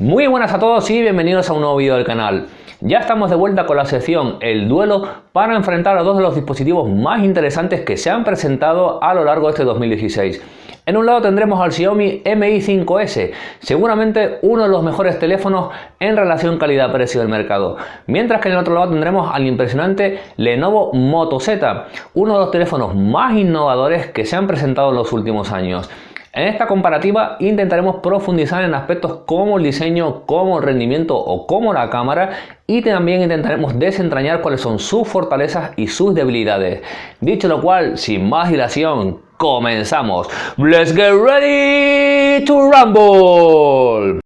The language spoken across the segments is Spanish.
Muy buenas a todos y bienvenidos a un nuevo vídeo del canal. Ya estamos de vuelta con la sección El Duelo para enfrentar a dos de los dispositivos más interesantes que se han presentado a lo largo de este 2016. En un lado tendremos al Xiaomi Mi 5S, seguramente uno de los mejores teléfonos en relación calidad-precio del mercado. Mientras que en el otro lado tendremos al impresionante Lenovo Moto Z, uno de los teléfonos más innovadores que se han presentado en los últimos años. En esta comparativa intentaremos profundizar en aspectos como el diseño, como el rendimiento o como la cámara, y también intentaremos desentrañar cuáles son sus fortalezas y sus debilidades. Dicho lo cual, sin más dilación, comenzamos. ¡Let's get ready to rumble!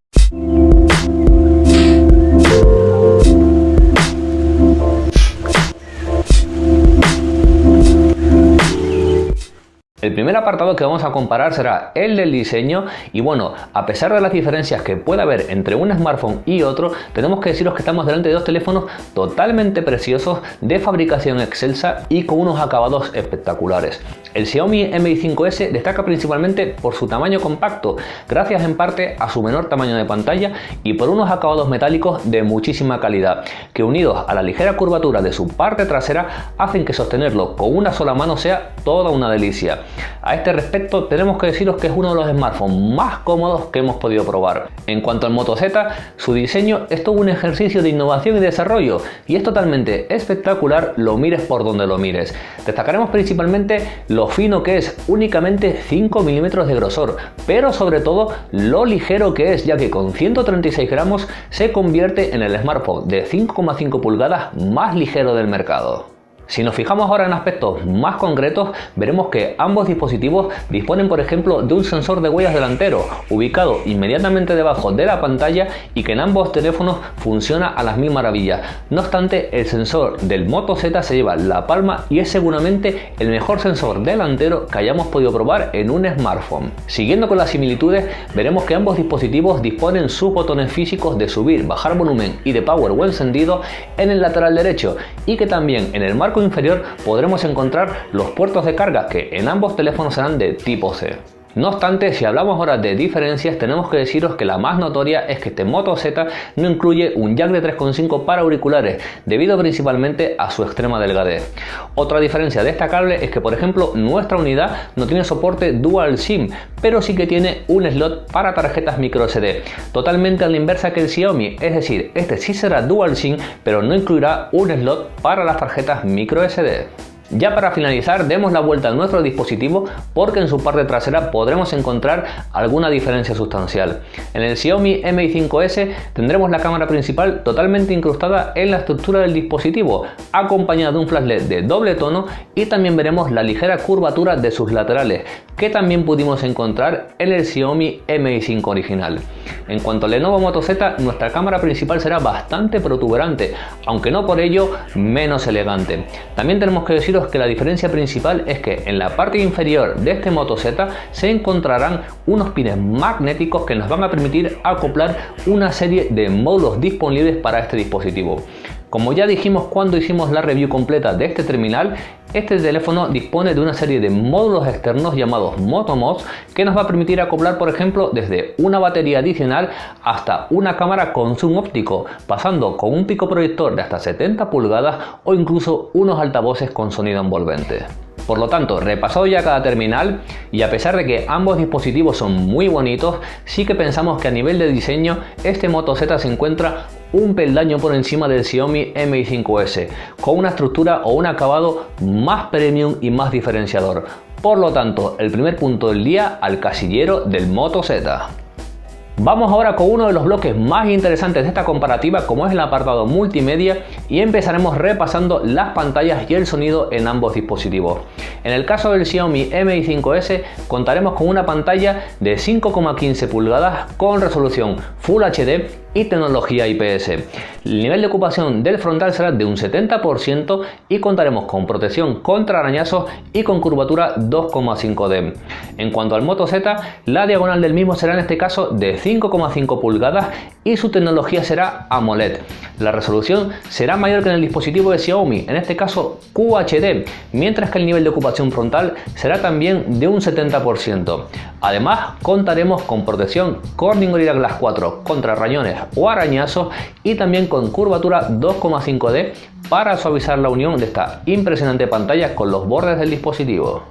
El primer apartado que vamos a comparar será el del diseño y bueno, a pesar de las diferencias que puede haber entre un smartphone y otro, tenemos que deciros que estamos delante de dos teléfonos totalmente preciosos, de fabricación excelsa y con unos acabados espectaculares. El Xiaomi Mi 5S destaca principalmente por su tamaño compacto, gracias en parte a su menor tamaño de pantalla y por unos acabados metálicos de muchísima calidad, que unidos a la ligera curvatura de su parte trasera hacen que sostenerlo con una sola mano sea toda una delicia. A este respecto tenemos que deciros que es uno de los smartphones más cómodos que hemos podido probar. En cuanto al Moto Z, su diseño es todo un ejercicio de innovación y desarrollo y es totalmente espectacular, lo mires por donde lo mires. Destacaremos principalmente lo fino que es, únicamente 5 milímetros de grosor, pero sobre todo lo ligero que es, ya que con 136 gramos se convierte en el smartphone de 5,5 pulgadas más ligero del mercado. Si nos fijamos ahora en aspectos más concretos, veremos que ambos dispositivos disponen, por ejemplo, de un sensor de huellas delantero, ubicado inmediatamente debajo de la pantalla y que en ambos teléfonos funciona a las mil maravillas. No obstante, el sensor del Moto Z se lleva la palma y es seguramente el mejor sensor delantero que hayamos podido probar en un smartphone. Siguiendo con las similitudes, veremos que ambos dispositivos disponen sus botones físicos de subir, bajar volumen y de power o encendido en el lateral derecho y que también en el marco inferior podremos encontrar los puertos de carga que en ambos teléfonos serán de tipo C. No obstante, si hablamos ahora de diferencias, tenemos que deciros que la más notoria es que este Moto Z no incluye un jack de 3,5 para auriculares, debido principalmente a su extrema delgadez. Otra diferencia destacable es que, por ejemplo, nuestra unidad no tiene soporte Dual SIM, pero sí que tiene un slot para tarjetas microSD, totalmente a la inversa que el Xiaomi, es decir, este sí será Dual SIM, pero no incluirá un slot para las tarjetas microSD. Ya para finalizar, demos la vuelta a nuestro dispositivo porque en su parte trasera podremos encontrar alguna diferencia sustancial. En el Xiaomi Mi 5S tendremos la cámara principal totalmente incrustada en la estructura del dispositivo, acompañada de un flash LED de doble tono, y también veremos la ligera curvatura de sus laterales, que también pudimos encontrar en el Xiaomi Mi 5 original. En cuanto al Lenovo Moto Z, nuestra cámara principal será bastante protuberante, aunque no por ello menos elegante. También tenemos que deciros que la diferencia principal es que en la parte inferior de este Moto Z se encontrarán unos pines magnéticos que nos van a permitir acoplar una serie de módulos disponibles para este dispositivo. Como ya dijimos cuando hicimos la review completa de este terminal, este teléfono dispone de una serie de módulos externos llamados MotoMods que nos va a permitir acoplar, por ejemplo, desde una batería adicional hasta una cámara con zoom óptico, pasando con un pico proyector de hasta 70 pulgadas o incluso unos altavoces con sonido envolvente. Por lo tanto, repasado ya cada terminal, y a pesar de que ambos dispositivos son muy bonitos, sí que pensamos que a nivel de diseño este Moto Z se encuentra un peldaño por encima del Xiaomi Mi 5S, con una estructura o un acabado más premium y más diferenciador. Por lo tanto, el primer punto del día al casillero del Moto Z. Vamos ahora con uno de los bloques más interesantes de esta comparativa, como es el apartado multimedia, y empezaremos repasando las pantallas y el sonido en ambos dispositivos. En el caso del Xiaomi Mi 5S contaremos con una pantalla de 5,15 pulgadas con resolución Full HD y tecnología IPS. El nivel de ocupación del frontal será de un 70% y contaremos con protección contra arañazos y con curvatura 2,5D. En cuanto al Moto Z, la diagonal del mismo será en este caso de 5,5 pulgadas y su tecnología será AMOLED. La resolución será mayor que en el dispositivo de Xiaomi, en este caso QHD, mientras que el nivel de ocupación frontal será también de un 70%. Además, contaremos con protección Corning Gorilla Glass 4 contra rayones o arañazos y también con curvatura 2,5D para suavizar la unión de esta impresionante pantalla con los bordes del dispositivo.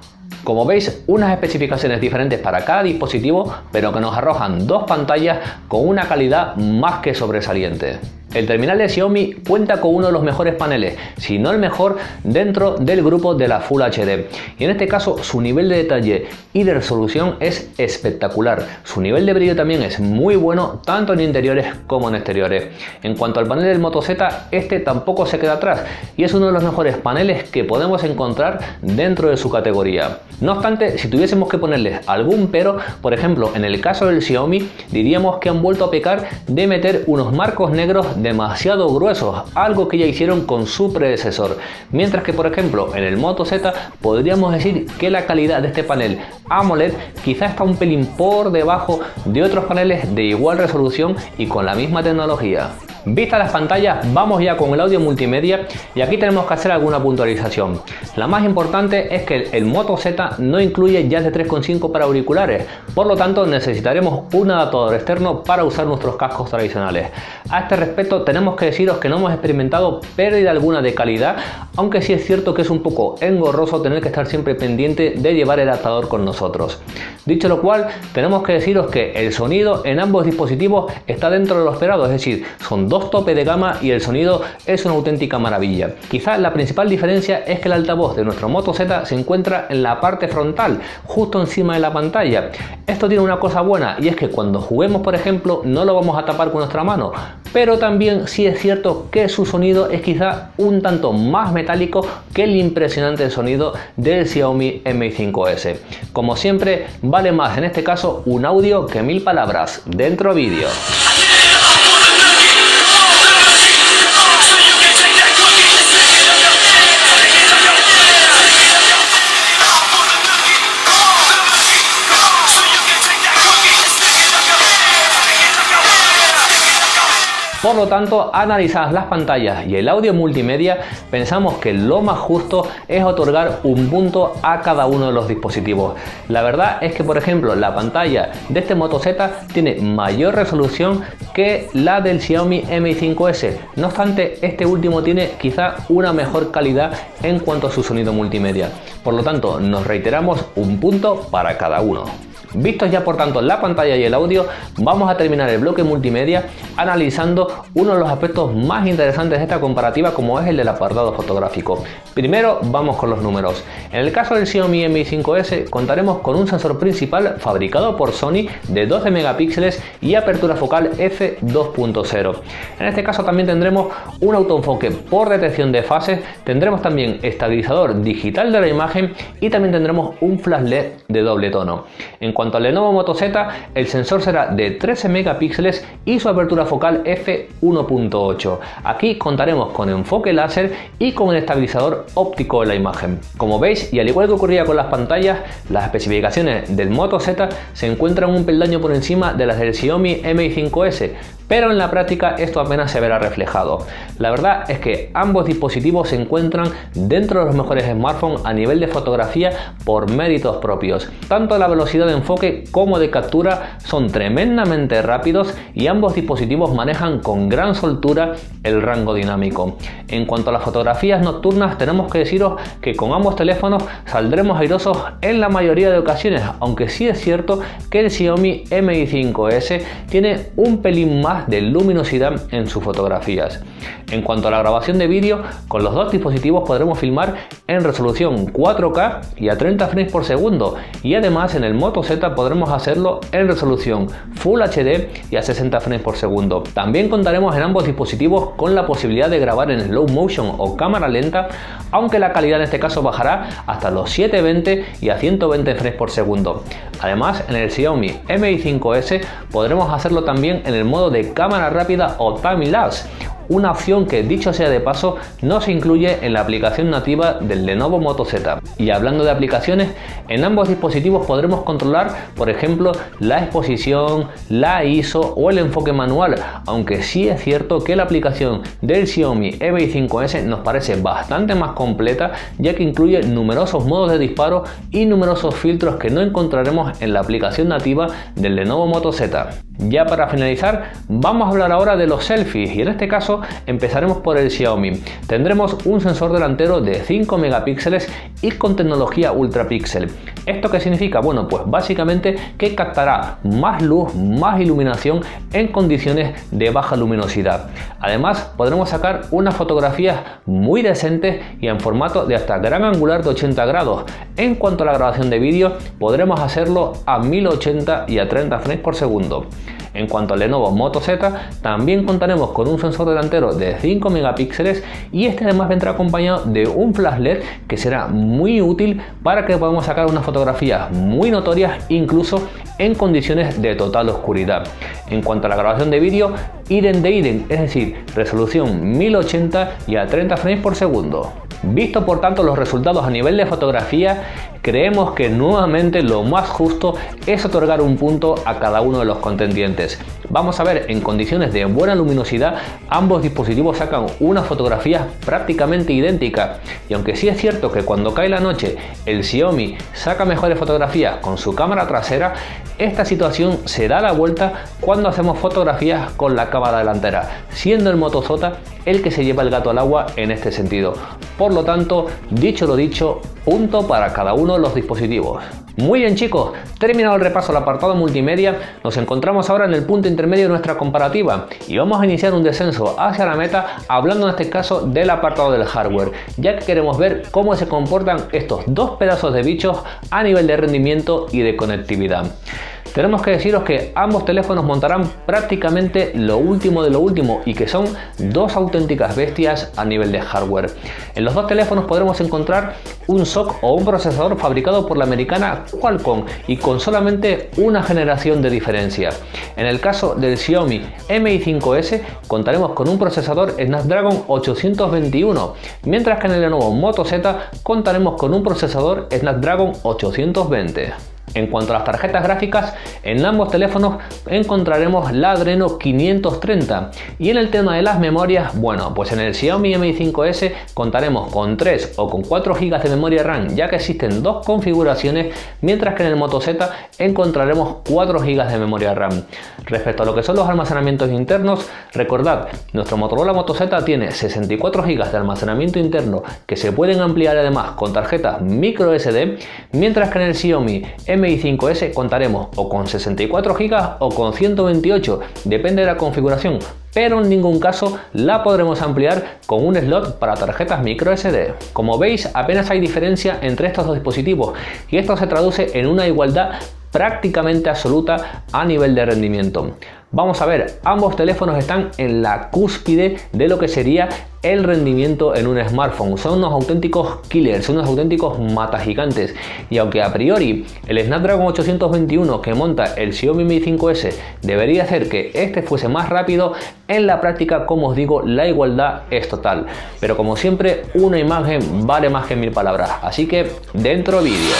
Como veis, unas especificaciones diferentes para cada dispositivo, pero que nos arrojan dos pantallas con una calidad más que sobresaliente. El terminal de Xiaomi cuenta con uno de los mejores paneles, si no el mejor, dentro del grupo de la Full HD. Y en este caso su nivel de detalle y de resolución es espectacular. Su nivel de brillo también es muy bueno, tanto en interiores como en exteriores. En cuanto al panel del Moto Z, este tampoco se queda atrás y es uno de los mejores paneles que podemos encontrar dentro de su categoría. No obstante, si tuviésemos que ponerles algún pero, por ejemplo, en el caso del Xiaomi, diríamos que han vuelto a pecar de meter unos marcos negros demasiado gruesos, algo que ya hicieron con su predecesor, mientras que por ejemplo en el Moto Z podríamos decir que la calidad de este panel AMOLED quizá está un pelín por debajo de otros paneles de igual resolución y con la misma tecnología. Vistas las pantallas, vamos ya con el audio multimedia y aquí tenemos que hacer alguna puntualización. La más importante es que el Moto Z no incluye jack de 3,5 para auriculares, por lo tanto necesitaremos un adaptador externo para usar nuestros cascos tradicionales. A este respecto tenemos que deciros que no hemos experimentado pérdida alguna de calidad, aunque sí es cierto que es un poco engorroso tener que estar siempre pendiente de llevar el adaptador con nosotros. Dicho lo cual, tenemos que deciros que el sonido en ambos dispositivos está dentro de lo esperado, es decir, son dos tope de gama y el sonido es una auténtica maravilla. Quizás la principal diferencia es que el altavoz de nuestro Moto Z se encuentra en la parte frontal, justo encima de la pantalla. Esto tiene una cosa buena y es que cuando juguemos, por ejemplo, no lo vamos a tapar con nuestra mano, pero también sí es cierto que su sonido es quizá un tanto más metálico que el impresionante sonido del Xiaomi Mi 5S. Como siempre, vale más en este caso un audio que 1000 palabras. Dentro vídeo. Por lo tanto, analizadas las pantallas y el audio multimedia, pensamos que lo más justo es otorgar un punto a cada uno de los dispositivos. La verdad es que, por ejemplo, la pantalla de este Moto Z tiene mayor resolución que la del Xiaomi Mi 5S. No obstante, este último tiene quizá una mejor calidad en cuanto a su sonido multimedia. Por lo tanto, nos reiteramos un punto para cada uno. Vistos ya por tanto la pantalla y el audio, vamos a terminar el bloque multimedia analizando uno de los aspectos más interesantes de esta comparativa, como es el del apartado fotográfico. Primero vamos con los números. En el caso del Xiaomi Mi 5S contaremos con un sensor principal fabricado por Sony de 12 megapíxeles y apertura focal f2.0. En este caso también tendremos un autoenfoque por detección de fases, tendremos también estabilizador digital de la imagen y también tendremos un flash LED de doble tono. En cuanto al Lenovo Moto Z, el sensor será de 13 megapíxeles y su apertura focal f1.8. Aquí contaremos con enfoque láser y con el estabilizador óptico de la imagen. Como veis, y al igual que ocurría con las pantallas, las especificaciones del Moto Z se encuentran un peldaño por encima de las del Xiaomi Mi 5S, pero en la práctica esto apenas se verá reflejado. La verdad es que ambos dispositivos se encuentran dentro de los mejores smartphones a nivel de fotografía por méritos propios. Tanto la velocidad de enfoque como de captura son tremendamente rápidos y ambos dispositivos manejan con gran soltura el rango dinámico. En cuanto a las fotografías nocturnas, tenemos que deciros que con ambos teléfonos saldremos airosos en la mayoría de ocasiones, aunque sí es cierto que el Xiaomi Mi 5S tiene un pelín más de luminosidad en sus fotografías. En cuanto a la grabación de vídeo, con los dos dispositivos podremos filmar en resolución 4K y a 30 frames por segundo, y además en el Moto Z podremos hacerlo en resolución Full HD y a 60 frames por segundo. También contaremos en ambos dispositivos con la posibilidad de grabar en slow motion o cámara lenta, aunque la calidad en este caso bajará hasta los 720 y a 120 frames por segundo. Además, en el Xiaomi Mi 5S podremos hacerlo también en el modo de de cámara rápida o time-lapse, una opción que, dicho sea de paso, no se incluye en la aplicación nativa del Lenovo Moto Z. Y hablando de aplicaciones, en ambos dispositivos podremos controlar, por ejemplo, la exposición, la ISO o el enfoque manual, aunque sí es cierto que la aplicación del Xiaomi Mi 5S nos parece bastante más completa, ya que incluye numerosos modos de disparo y numerosos filtros que no encontraremos en la aplicación nativa del Lenovo Moto Z. Ya para finalizar, vamos a hablar ahora de los selfies, y en este caso empezaremos por el Xiaomi. Tendremos un sensor delantero de 5 megapíxeles y con tecnología ultrapíxel. ¿Esto qué significa? Bueno, pues básicamente que captará más luz, más iluminación en condiciones de baja luminosidad. Además, podremos sacar unas fotografías muy decentes y en formato de hasta gran angular de 80 grados. En cuanto a la grabación de vídeo, podremos hacerlo a 1080 y a 30 frames por segundo. En cuanto al Lenovo Moto Z, también contaremos con un sensor delantero de 5 megapíxeles y este además vendrá acompañado de un flash LED que será muy útil para que podamos sacar unas fotografías muy notorias incluso en condiciones de total oscuridad. En cuanto a la grabación de vídeo, idem de idem, es decir, resolución 1080 y a 30 frames por segundo. Visto por tanto los resultados a nivel de fotografía, creemos que nuevamente lo más justo es otorgar un punto a cada uno de los contendientes. Vamos a ver, en condiciones de buena luminosidad, ambos dispositivos sacan unas fotografías prácticamente idénticas, y aunque sí es cierto que cuando cae la noche el Xiaomi saca mejores fotografías con su cámara trasera, esta situación se da la vuelta cuando hacemos fotografías con la cámara delantera, siendo el Moto Z el que se lleva el gato al agua en este sentido. Por lo tanto, dicho lo dicho, punto para cada uno de los dispositivos. Muy bien chicos, terminado el repaso al apartado multimedia, nos encontramos ahora en el punto intermedio de nuestra comparativa y vamos a iniciar un descenso hacia la meta hablando en este caso del apartado del hardware, ya que queremos ver cómo se comportan estos dos pedazos de bichos a nivel de rendimiento y de conectividad. Tenemos que deciros que ambos teléfonos montarán prácticamente lo último de lo último y que son dos auténticas bestias a nivel de hardware. En los dos teléfonos podremos encontrar un SoC o un procesador fabricado por la americana Qualcomm y con solamente una generación de diferencia. En el caso del Xiaomi Mi 5S contaremos con un procesador Snapdragon 821, mientras que en el Lenovo Moto Z contaremos con un procesador Snapdragon 820. En cuanto a las tarjetas gráficas, en ambos teléfonos encontraremos la Adreno 530 y en el tema de las memorias, bueno, pues en el Xiaomi Mi 5S contaremos con 3 o con 4 GB de memoria RAM, ya que existen dos configuraciones, mientras que en el Moto Z encontraremos 4 GB de memoria RAM. Respecto a lo que son los almacenamientos internos, recordad, nuestro Motorola Moto Z tiene 64 GB de almacenamiento interno que se pueden ampliar además con tarjetas micro SD, mientras que en el Xiaomi Mi 5S contaremos o con 64 GB o con 128, depende de la configuración, pero en ningún caso la podremos ampliar con un slot para tarjetas micro SD. Como veis, apenas hay diferencia entre estos dos dispositivos y esto se traduce en una igualdad prácticamente absoluta a nivel de rendimiento. Vamos a ver, ambos teléfonos están en la cúspide de lo que sería el rendimiento en un smartphone. Son unos auténticos killers, son unos auténticos matagigantes. Y aunque a priori el Snapdragon 821 que monta el Xiaomi Mi 5S debería hacer que este fuese más rápido, en la práctica, como os digo, la igualdad es total. Pero como siempre, una imagen vale más que 1000 palabras. Así que, dentro vídeo.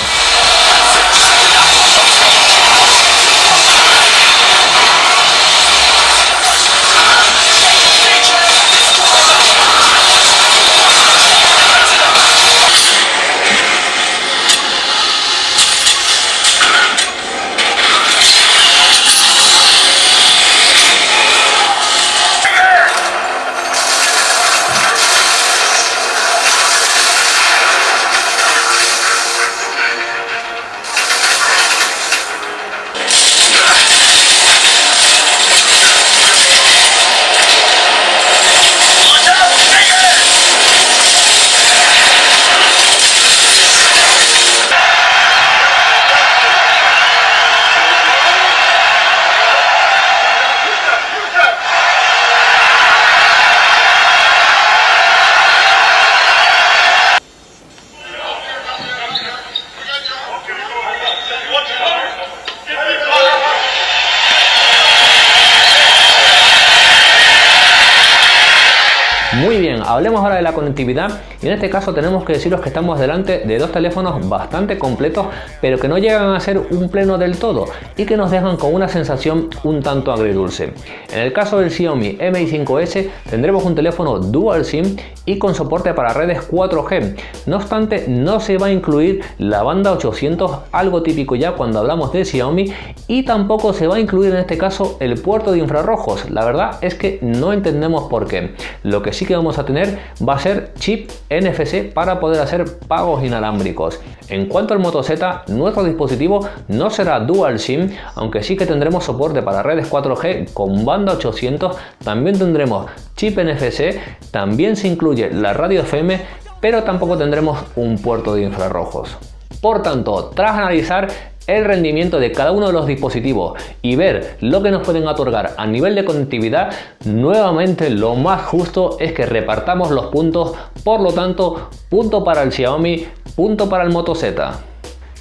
Muy bien, hablemos ahora de la conectividad y en este caso tenemos que deciros que estamos delante de dos teléfonos bastante completos, pero que no llegan a ser un pleno del todo y que nos dejan con una sensación un tanto agridulce. En el caso del Xiaomi Mi 5S tendremos un teléfono Dual SIM y con soporte para redes 4G. No obstante, no se va a incluir la banda 800, algo típico ya cuando hablamos de Xiaomi, y tampoco se va a incluir en este caso el puerto de infrarrojos. La verdad es que no entendemos por qué. Lo que sí que vamos a tener va a ser chip NFC para poder hacer pagos inalámbricos. En cuanto al Moto Z, nuestro dispositivo no será Dual SIM, aunque sí que tendremos soporte para redes 4G con banda 800, también tendremos chip NFC, también se incluye la radio FM, pero tampoco tendremos un puerto de infrarrojos. Por tanto, tras analizar el rendimiento de cada uno de los dispositivos y ver lo que nos pueden otorgar a nivel de conectividad, nuevamente lo más justo es que repartamos los puntos. Por lo tanto, punto para el Xiaomi, punto para el Moto Z.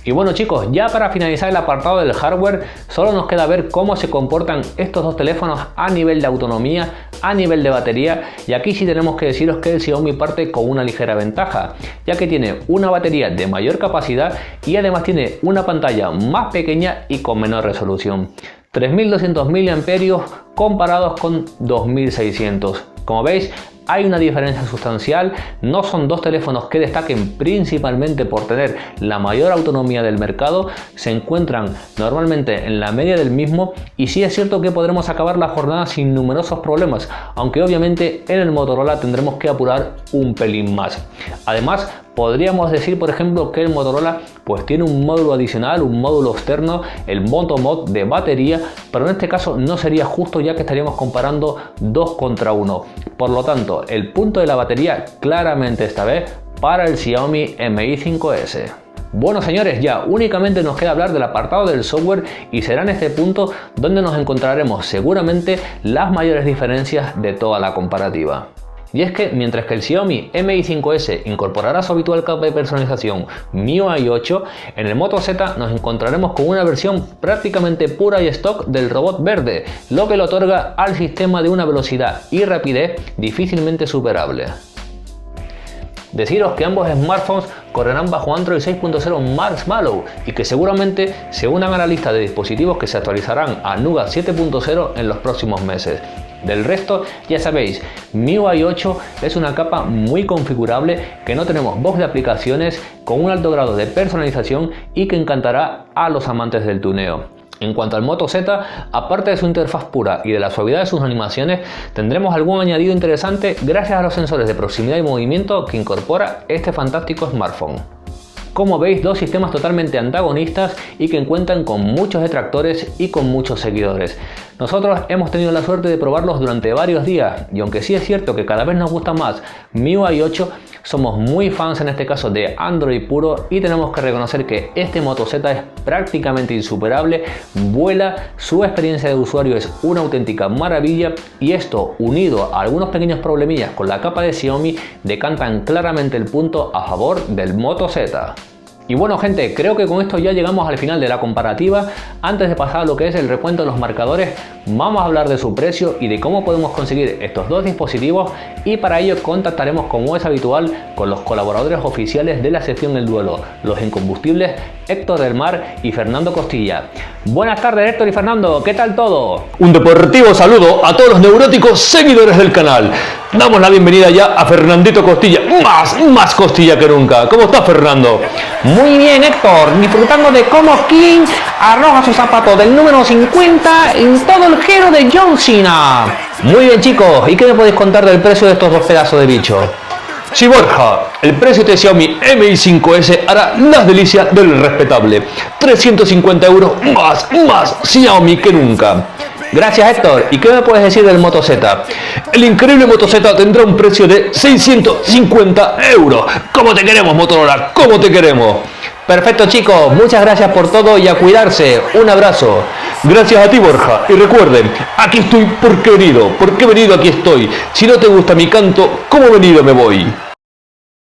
Y bueno chicos, ya para finalizar el apartado del hardware, solo nos queda ver cómo se comportan estos dos teléfonos a nivel de autonomía, a nivel de batería, y aquí sí tenemos que deciros que el Xiaomi parte con una ligera ventaja, ya que tiene una batería de mayor capacidad y además tiene una pantalla más pequeña y con menor resolución. 3200 mAh comparados con 2600. Como veis, hay una diferencia sustancial. No son dos teléfonos que destaquen principalmente por tener la mayor autonomía del mercado, se encuentran normalmente en la media del mismo, y sí es cierto que podremos acabar la jornada sin numerosos problemas, aunque obviamente en el Motorola tendremos que apurar un pelín más. Además, podríamos decir por ejemplo que el Motorola pues tiene un módulo adicional, un módulo externo, el Moto Mod de batería, pero en este caso no sería justo, ya que estaríamos comparando 2 contra 1. Por lo tanto, el punto de la batería claramente esta vez para el Xiaomi Mi 5S. Bueno señores, ya únicamente nos queda hablar del apartado del software, y será en este punto donde nos encontraremos seguramente las mayores diferencias de toda la comparativa. Y es que mientras que el Xiaomi Mi 5S incorporará su habitual capa de personalización MIUI 8, en el Moto Z nos encontraremos con una versión prácticamente pura y stock del robot verde, lo que le otorga al sistema de una velocidad y rapidez difícilmente superable. Deciros que ambos smartphones correrán bajo Android 6.0 Marshmallow y que seguramente se unan a la lista de dispositivos que se actualizarán a Nougat 7.0 en los próximos meses. Del resto, ya sabéis, MIUI 8 es una capa muy configurable, que no tenemos box de aplicaciones, con un alto grado de personalización y que encantará a los amantes del tuneo. En cuanto al Moto Z, aparte de su interfaz pura y de la suavidad de sus animaciones, tendremos algún añadido interesante gracias a los sensores de proximidad y movimiento que incorpora este fantástico smartphone. Como veis, dos sistemas totalmente antagonistas y que cuentan con muchos detractores y con muchos seguidores. Nosotros hemos tenido la suerte de probarlos durante varios días, y aunque sí es cierto que cada vez nos gusta más MIUI 8, somos muy fans en este caso de Android puro, y tenemos que reconocer que este Moto Z es prácticamente insuperable, vuela, su experiencia de usuario es una auténtica maravilla, y esto unido a algunos pequeños problemillas con la capa de Xiaomi decantan claramente el punto a favor del Moto Z. Y bueno gente, creo que con esto ya llegamos al final de la comparativa. Antes de pasar a lo que es el recuento de los marcadores, vamos a hablar de su precio y de cómo podemos conseguir estos dos dispositivos, y para ello contactaremos, como es habitual, con los colaboradores oficiales de la sección El Duelo, los incombustibles Héctor del Mar y Fernando Costilla. Buenas tardes Héctor y Fernando, ¿qué tal todo? Un deportivo saludo a todos los neuróticos seguidores del canal. Damos la bienvenida ya a Fernandito Costilla, más Costilla que nunca. ¿Cómo estás, Fernando? Muy bien, Héctor, disfrutando de cómo King arroja su zapato del número 50 en todo el giro de John Cena. Muy bien chicos, ¿y qué me podéis contar del precio de estos dos pedazos de bicho? Sí, Borja, el precio de Xiaomi Mi 5S hará las delicias del respetable. 350 euros más Xiaomi que nunca. Gracias Héctor, ¿y qué me puedes decir del Moto Z? El increíble Moto Z tendrá un precio de 650 euros. ¿Cómo te queremos, Motorola? ¿Cómo te queremos? Perfecto chicos, muchas gracias por todo y a cuidarse. Un abrazo. Gracias a ti, Borja. Y recuerden, aquí estoy porque he venido aquí estoy. Si no te gusta mi canto, como venido me voy.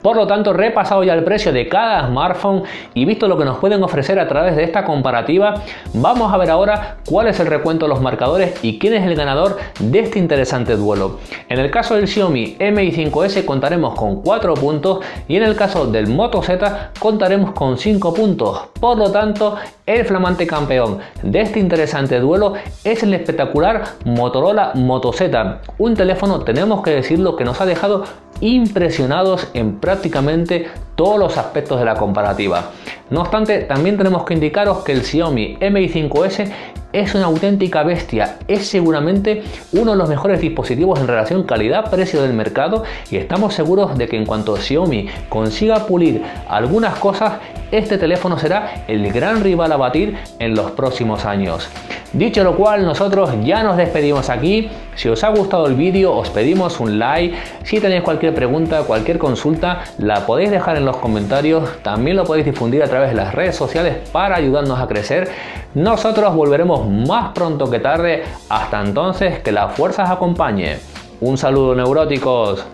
Por lo tanto, repasado ya el precio de cada smartphone y visto lo que nos pueden ofrecer a través de esta comparativa, vamos a ver ahora cuál es el recuento de los marcadores y quién es el ganador de este interesante duelo. En el caso del Xiaomi Mi 5S contaremos con 4 puntos y en el caso del Moto Z contaremos con 5 puntos. Por lo tanto, el flamante campeón de este interesante duelo es el espectacular Motorola Moto Z, un teléfono, tenemos que decirlo, que nos ha dejado impresionados en prácticamente todos los aspectos de la comparativa. No obstante, también tenemos que indicaros que el Xiaomi Mi 5S es una auténtica bestia, es seguramente uno de los mejores dispositivos en relación calidad-precio del mercado y estamos seguros de que en cuanto Xiaomi consiga pulir algunas cosas, este teléfono será el gran rival a batir en los próximos años. Dicho lo cual, nosotros ya nos despedimos aquí. Si os ha gustado el vídeo, os pedimos un like. Si tenéis cualquier pregunta, cualquier consulta, la podéis dejar en los comentarios. También lo podéis difundir a través de las redes sociales para ayudarnos a crecer. Nosotros volveremos más pronto que tarde. Hasta entonces, que la fuerza os acompañe. Un saludo, neuróticos.